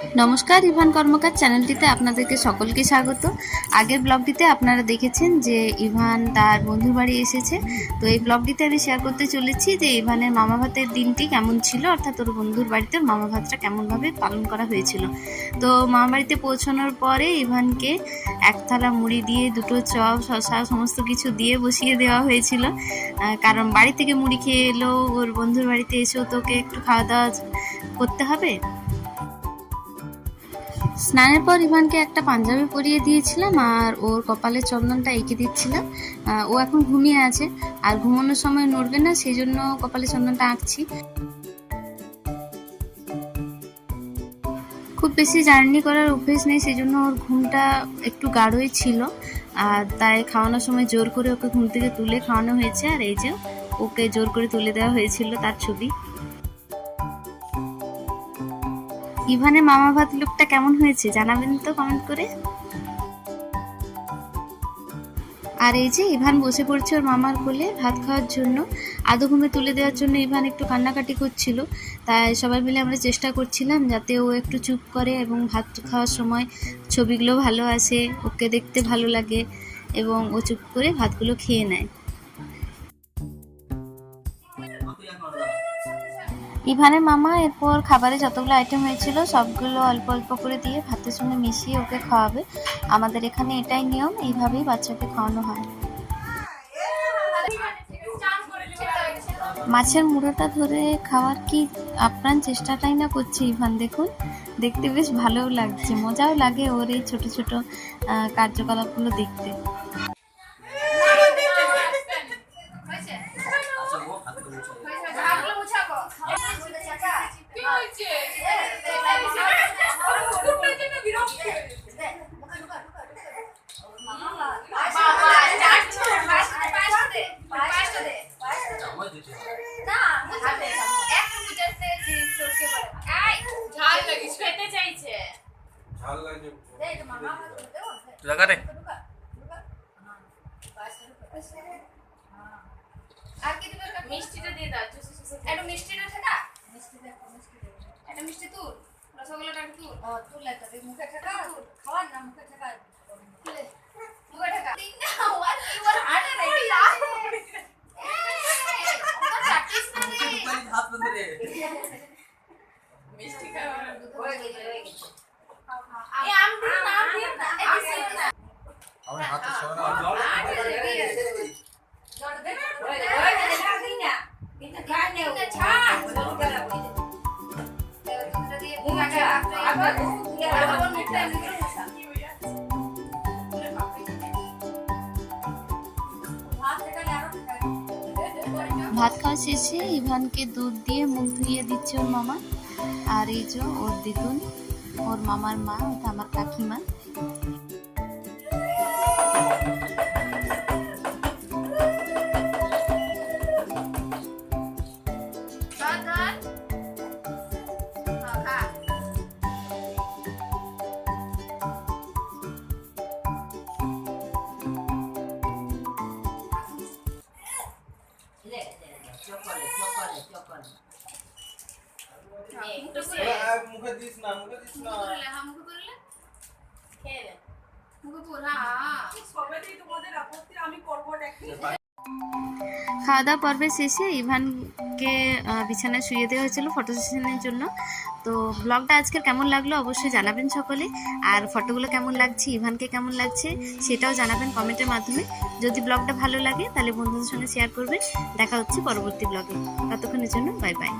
নমস্কার, ইভান কর্মকার চ্যানেলটিতে আপনাদেরকে সকলকে স্বাগত। আগের ব্লগটিতে আপনারা দেখেছেন যে ইভান তার বন্ধুর বাড়ি এসেছে। তো এই ব্লগটিতে আমি শেয়ার করতে চলেছি যে ইভানের মামা ভাতের দিনটি কেমন ছিল, অর্থাৎ ওর বন্ধুর বাড়িতে মামা ভাতটা কেমনভাবে পালন করা হয়েছিল। তো মামা বাড়িতে পৌঁছানোর পরে ইভানকে এক থালা মুড়ি দিয়ে দুটো চপ শসা সমস্ত কিছু দিয়ে বসিয়ে দেওয়া হয়েছিল, কারণ বাড়ি থেকে মুড়ি খেয়ে এলো, ওর বন্ধুর বাড়িতে এসেও তোকে একটু খাওয়া দাওয়া করতে হবে। স্নানের পর ইভানকে একটা পাঞ্জাবি পরিয়ে দিয়েছিলাম আর ওর কপালে চন্দনটা এঁকে দিচ্ছিলাম। ও এখন ঘুমিয়ে আছে আর ঘুমানোর সময় নড়বে না, সেই জন্য কপালে চন্দনটা আঁকছি। খুব বেশি জার্নি করার অভ্যেস নেই, সেই জন্য ওর ঘুমটা একটু গাঢ়ই ছিল, আর তাই খাওয়ানোর সময় জোর করে ওকে ঘুম থেকে তুলে খাওয়ানো হয়েছে। আর এই যে ওকে জোর করে তুলে দেওয়া হয়েছিল, তার ছবি। ইভানের মামা ভাত লুকটা কেমন হয়েছে জানাবেন তো কমেন্ট করে। আর এই যে ইভান বসে পড়ছে ওর মামার কোলে ভাত খাওয়ার জন্য। আদৌ ঘুমে তুলে দেওয়ার জন্য ইভান একটু কান্নাকাটি করছিল, তাই সবাই মিলে আমরা চেষ্টা করছিলাম যাতে ও একটু চুপ করে এবং ভাত খাওয়ার সময় ছবিগুলো ভালো আসে, ওকে দেখতে ভালো লাগে এবং ও চুপ করে ভাতগুলো খেয়ে নেয়। ইভানের মামা এরপর খাবারে যতগুলো আইটেম হয়েছিল সবগুলো অল্প অল্প করে দিয়ে ভাতের সঙ্গে মিশিয়ে ওকে খাওয়াবে। আমাদের এখানে এটাই নিয়ম, এইভাবেই বাচ্চাকে খাওয়ানো হয়। মাছের মুড়োটা ধরে খাওয়ার কি আপ্রাণ চেষ্টাটাই না করছে ইভান, দেখুন। দেখতে বেশ ভালোও লাগছে, মজাও লাগে ওর এই ছোট ছোট কার্যকলাপগুলো দেখতে। আর কি দিবে? মিষ্টিটা দিয়ে দাও। একটু মিষ্টিটা ঠেকা। একটা মিষ্টি তুল। রসগোল্লাটা একটু তুল। তুল একটা দে, মুখে ঠেকা। খাওয়ার না, মুখে ঠেকা। তুলে। মুখে ঠেকা। না, what you are hard ready. Practice না রে। হাত বন্ধ রে। মিষ্টি খাওয়া হয়ে গেছে। এই আম দিয়ে না, আম দিয়ে না। এই দিছে না। আমার হাতে সরা। ভাত খাওয়া শেষে ইভানকে দুধ দিয়ে মুখ ধুইয়ে দিচ্ছে ওর মামা। আর এই যে ওর দেখুন ওর মামার মা, আমার কাকিমা। মুখে দিস না, মুখে দিস না। মুখে করলে খেয়ে নে। মুখে পুরা সবেতেই তোমাদের আপত্তি, আমি করব দেখি। খাওয়া দাওয়া পর্বের শেষে ইভানকে বিছানায় শুয়ে দেওয়া হয়েছিল ফটো সেশনের জন্য। তো ব্লগটা আজকের কেমন লাগলো অবশ্যই জানাবেন সকলে, আর ফটোগুলো কেমন লাগছে, ইভানকে কেমন লাগছে সেটাও জানাবেন কমেন্টের মাধ্যমে। যদি ব্লগটা ভালো লাগে তাহলে বন্ধুদের সঙ্গে শেয়ার করবেন। দেখা হচ্ছে পরবর্তী ব্লগে, ততক্ষণের জন্য বাই বাই।